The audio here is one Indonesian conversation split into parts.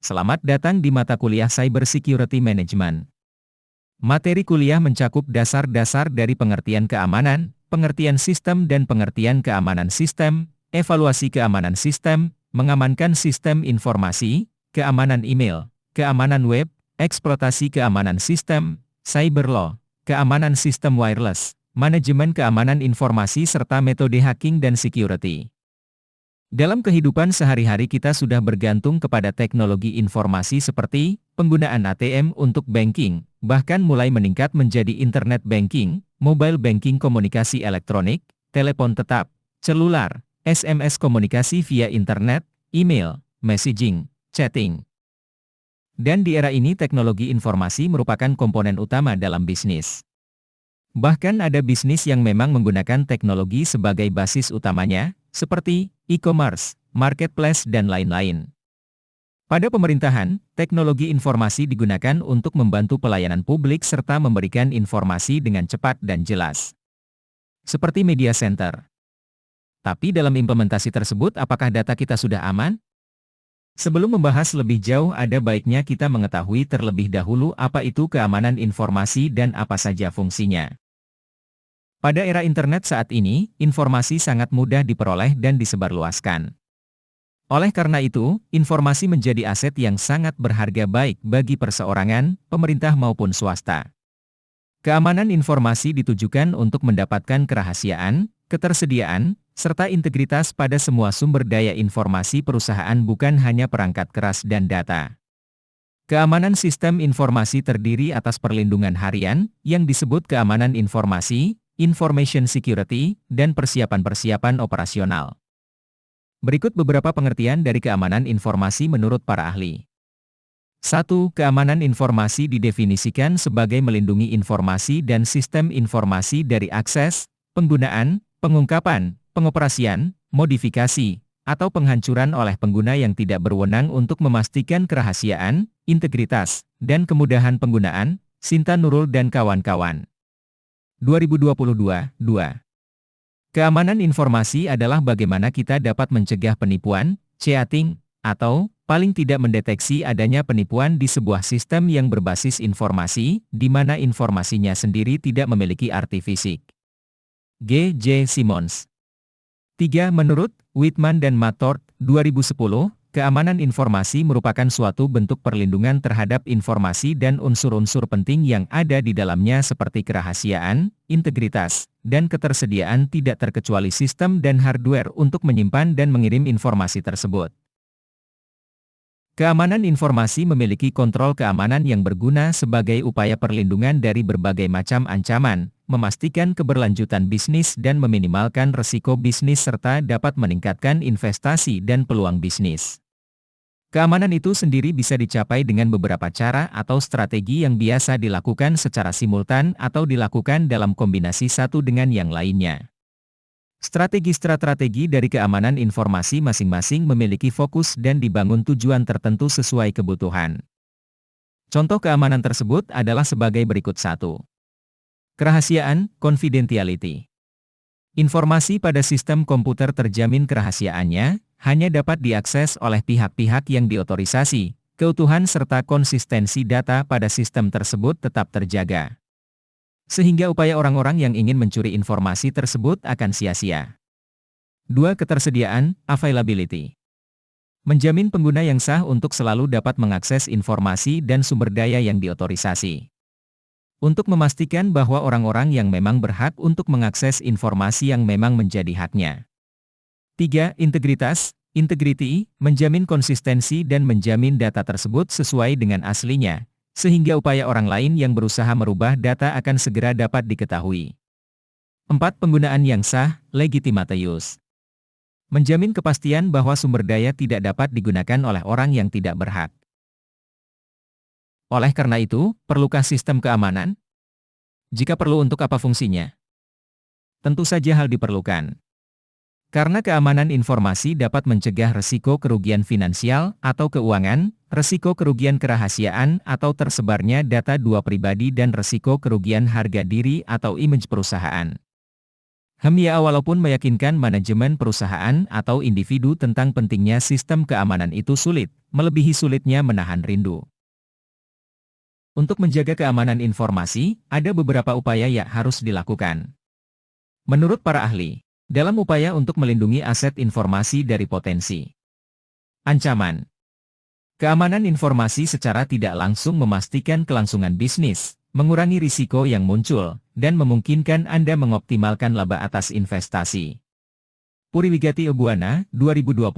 Selamat datang di mata kuliah Cyber Security Management. Materi kuliah mencakup dasar-dasar dari pengertian keamanan, pengertian sistem dan pengertian keamanan sistem, evaluasi keamanan sistem, mengamankan sistem informasi, keamanan email, keamanan web, eksploitasi keamanan sistem, cyber law, keamanan sistem wireless, manajemen keamanan informasi serta metode hacking dan security. Dalam kehidupan sehari-hari kita sudah bergantung kepada teknologi informasi seperti penggunaan ATM untuk banking, bahkan mulai meningkat menjadi internet banking, mobile banking komunikasi elektronik, telepon tetap, selular, SMS komunikasi via internet, email, messaging, chatting. Dan di era ini teknologi informasi merupakan komponen utama dalam bisnis. Bahkan ada bisnis yang memang menggunakan teknologi sebagai basis utamanya, seperti e-commerce, marketplace dan lain-lain. Pada pemerintahan, teknologi informasi digunakan untuk membantu pelayanan publik serta memberikan informasi dengan cepat dan jelas. Seperti media center. Tapi dalam implementasi tersebut apakah data kita sudah aman? Sebelum membahas lebih jauh ada baiknya kita mengetahui terlebih dahulu apa itu keamanan informasi dan apa saja fungsinya. Pada era internet saat ini, informasi sangat mudah diperoleh dan disebarluaskan. Oleh karena itu, informasi menjadi aset yang sangat berharga baik bagi perseorangan, pemerintah maupun swasta. Keamanan informasi ditujukan untuk mendapatkan kerahasiaan, ketersediaan, serta integritas pada semua sumber daya informasi perusahaan bukan hanya perangkat keras dan data. Keamanan sistem informasi terdiri atas perlindungan harian, yang disebut keamanan informasi, information security, dan persiapan-persiapan operasional. Berikut beberapa pengertian dari keamanan informasi menurut para ahli. 1. Keamanan informasi didefinisikan sebagai melindungi informasi dan sistem informasi dari akses, penggunaan, pengungkapan, pengoperasian, modifikasi, atau penghancuran oleh pengguna yang tidak berwenang untuk memastikan kerahasiaan, integritas, dan kemudahan penggunaan. Sinta Nurul dan kawan-kawan. 2022, 2. Keamanan informasi adalah bagaimana kita dapat mencegah penipuan, cheating, atau, paling tidak mendeteksi adanya penipuan di sebuah sistem yang berbasis informasi, di mana informasinya sendiri tidak memiliki arti fisik. G. J. Simons. 3. Menurut Whitman dan Mathord, 2010, keamanan informasi merupakan suatu bentuk perlindungan terhadap informasi dan unsur-unsur penting yang ada di dalamnya seperti kerahasiaan, integritas, dan ketersediaan tidak terkecuali sistem dan hardware untuk menyimpan dan mengirim informasi tersebut. Keamanan informasi memiliki kontrol keamanan yang berguna sebagai upaya perlindungan dari berbagai macam ancaman, memastikan keberlanjutan bisnis dan meminimalkan risiko bisnis serta dapat meningkatkan investasi dan peluang bisnis. Keamanan itu sendiri bisa dicapai dengan beberapa cara atau strategi yang biasa dilakukan secara simultan atau dilakukan dalam kombinasi satu dengan yang lainnya. Strategi-strategi dari keamanan informasi masing-masing memiliki fokus dan dibangun tujuan tertentu sesuai kebutuhan. Contoh keamanan tersebut adalah sebagai berikut. 1. Kerahasiaan, confidentiality. Informasi pada sistem komputer terjamin kerahasiaannya, hanya dapat diakses oleh pihak-pihak yang diotorisasi, keutuhan serta konsistensi data pada sistem tersebut tetap terjaga. Sehingga upaya orang-orang yang ingin mencuri informasi tersebut akan sia-sia. 2. Ketersediaan, availability. Menjamin pengguna yang sah untuk selalu dapat mengakses informasi dan sumber daya yang diotorisasi. Untuk memastikan bahwa orang-orang yang memang berhak untuk mengakses informasi yang memang menjadi haknya. 3. Integritas, integrity, menjamin konsistensi dan menjamin data tersebut sesuai dengan aslinya, sehingga upaya orang lain yang berusaha merubah data akan segera dapat diketahui. 4. Penggunaan yang sah, legitimate use. Menjamin kepastian bahwa sumber daya tidak dapat digunakan oleh orang yang tidak berhak. Oleh karena itu, perlukah sistem keamanan? Jika perlu, untuk apa fungsinya? Tentu saja hal diperlukan. Karena keamanan informasi dapat mencegah risiko kerugian finansial atau keuangan, risiko kerugian kerahasiaan atau tersebarnya data dua pribadi dan risiko kerugian harga diri atau image perusahaan. Ya, walaupun meyakinkan manajemen perusahaan atau individu tentang pentingnya sistem keamanan itu sulit, melebihi sulitnya menahan rindu. Untuk menjaga keamanan informasi, ada beberapa upaya yang harus dilakukan. Menurut para ahli, dalam upaya untuk melindungi aset informasi dari potensi ancaman, keamanan informasi secara tidak langsung memastikan kelangsungan bisnis, mengurangi risiko yang muncul, dan memungkinkan Anda mengoptimalkan laba atas investasi. Puriwigati Obuana, 2020.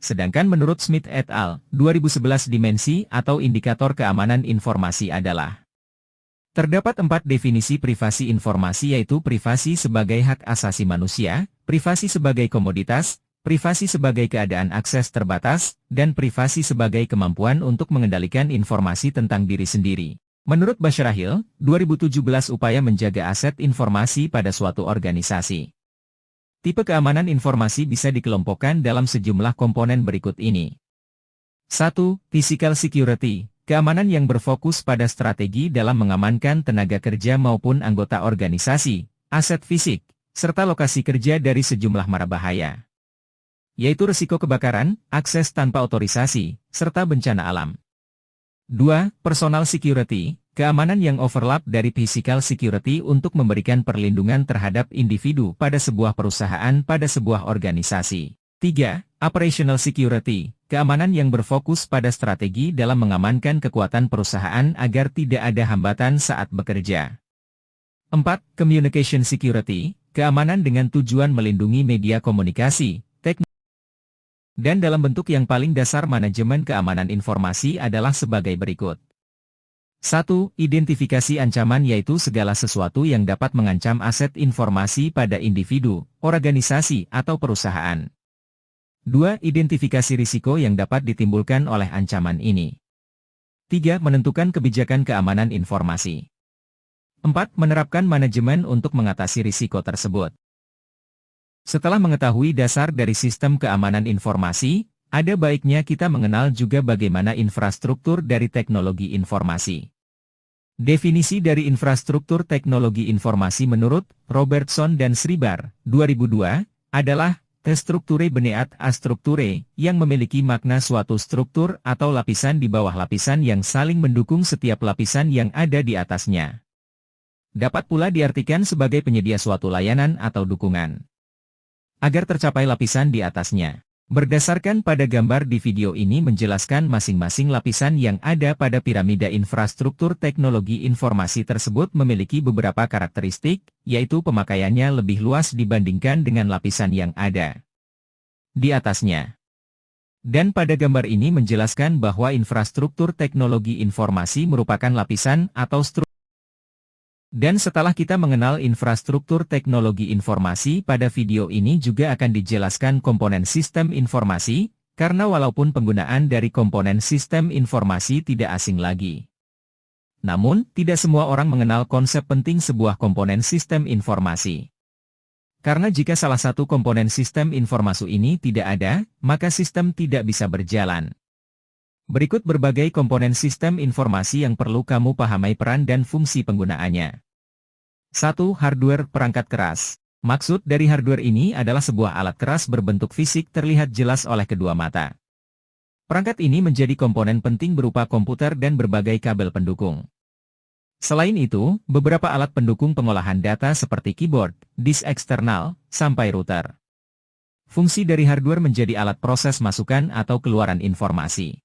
Sedangkan menurut Smith et al., 2011 dimensi atau indikator keamanan informasi adalah: terdapat 4 definisi privasi informasi, yaitu privasi sebagai hak asasi manusia, privasi sebagai komoditas, privasi sebagai keadaan akses terbatas, dan privasi sebagai kemampuan untuk mengendalikan informasi tentang diri sendiri. Menurut Bashrahil, 2017 upaya menjaga aset informasi pada suatu organisasi. Tipe keamanan informasi bisa dikelompokkan dalam sejumlah komponen berikut ini. 1. Physical security, keamanan yang berfokus pada strategi dalam mengamankan tenaga kerja maupun anggota organisasi, aset fisik, serta lokasi kerja dari sejumlah mara bahaya, yaitu risiko kebakaran, akses tanpa otorisasi, serta bencana alam. 2. Personal security, keamanan yang overlap dari physical security untuk memberikan perlindungan terhadap individu pada sebuah perusahaan pada sebuah organisasi. 3. Operational security, keamanan yang berfokus pada strategi dalam mengamankan kekuatan perusahaan agar tidak ada hambatan saat bekerja. 4. Communication security, keamanan dengan tujuan melindungi media komunikasi, dan dalam bentuk yang paling dasar manajemen keamanan informasi adalah sebagai berikut. 1. Identifikasi ancaman, yaitu segala sesuatu yang dapat mengancam aset informasi pada individu, organisasi, atau perusahaan. 2. Identifikasi risiko yang dapat ditimbulkan oleh ancaman ini. 3. Menentukan kebijakan keamanan informasi. 4. Menerapkan manajemen untuk mengatasi risiko tersebut. Setelah mengetahui dasar dari sistem keamanan informasi, ada baiknya kita mengenal juga bagaimana infrastruktur dari teknologi informasi. Definisi dari infrastruktur teknologi informasi menurut Robertson dan Sribar, 2002, adalah strukture beneath a structure, yang memiliki makna suatu struktur atau lapisan di bawah lapisan yang saling mendukung setiap lapisan yang ada di atasnya. Dapat pula diartikan sebagai penyedia suatu layanan atau dukungan agar tercapai lapisan di atasnya. Berdasarkan pada gambar di video ini menjelaskan masing-masing lapisan yang ada pada piramida infrastruktur teknologi informasi tersebut memiliki beberapa karakteristik, yaitu pemakaiannya lebih luas dibandingkan dengan lapisan yang ada di atasnya. Dan pada gambar ini menjelaskan bahwa infrastruktur teknologi informasi merupakan lapisan atau struktur. Dan setelah kita mengenal infrastruktur teknologi informasi, pada video ini juga akan dijelaskan komponen sistem informasi, karena walaupun penggunaan dari komponen sistem informasi tidak asing lagi. Namun, tidak semua orang mengenal konsep penting sebuah komponen sistem informasi. Karena jika salah satu komponen sistem informasi ini tidak ada, maka sistem tidak bisa berjalan. Berikut berbagai komponen sistem informasi yang perlu kamu pahami peran dan fungsi penggunaannya. 1. Hardware perangkat keras. Maksud dari hardware ini adalah sebuah alat keras berbentuk fisik terlihat jelas oleh kedua mata. Perangkat ini menjadi komponen penting berupa komputer dan berbagai kabel pendukung. Selain itu, beberapa alat pendukung pengolahan data seperti keyboard, disk eksternal, sampai router. Fungsi dari hardware menjadi alat proses masukan atau keluaran informasi.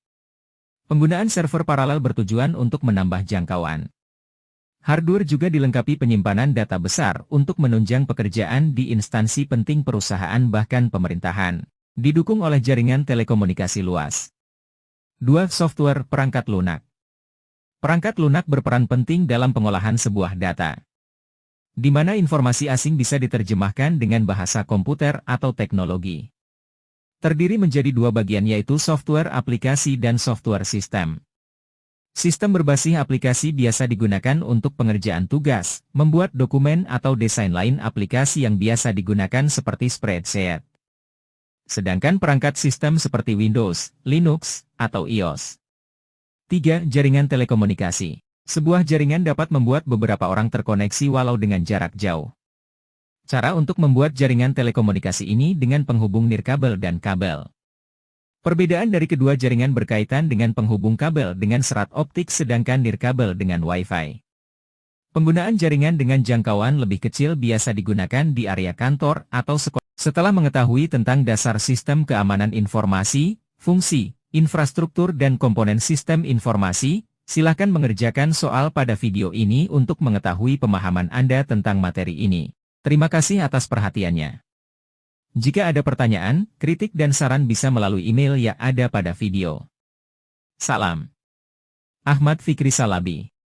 Penggunaan server paralel bertujuan untuk menambah jangkauan. Hardware juga dilengkapi penyimpanan data besar untuk menunjang pekerjaan di instansi penting perusahaan bahkan pemerintahan. Didukung oleh jaringan telekomunikasi luas. 2. Software perangkat lunak. Perangkat lunak berperan penting dalam pengolahan sebuah data, di mana informasi asing bisa diterjemahkan dengan bahasa komputer atau teknologi. Terdiri menjadi dua bagian, yaitu software aplikasi dan software sistem. Sistem berbasis aplikasi biasa digunakan untuk pengerjaan tugas, membuat dokumen atau desain lain aplikasi yang biasa digunakan seperti spreadsheet. Sedangkan perangkat sistem seperti Windows, Linux, atau iOS. 3. Jaringan telekomunikasi. Sebuah jaringan dapat membuat beberapa orang terkoneksi walau dengan jarak jauh. Cara untuk membuat jaringan telekomunikasi ini dengan penghubung nirkabel dan kabel. Perbedaan dari kedua jaringan berkaitan dengan penghubung kabel dengan serat optik sedangkan nirkabel dengan Wi-Fi. Penggunaan jaringan dengan jangkauan lebih kecil biasa digunakan di area kantor atau sekolah. Setelah mengetahui tentang dasar sistem keamanan informasi, fungsi, infrastruktur dan komponen sistem informasi, silakan mengerjakan soal pada video ini untuk mengetahui pemahaman Anda tentang materi ini. Terima kasih atas perhatiannya. Jika ada pertanyaan, kritik dan saran bisa melalui email yang ada pada video. Salam. Ahmad Fikri Salabi.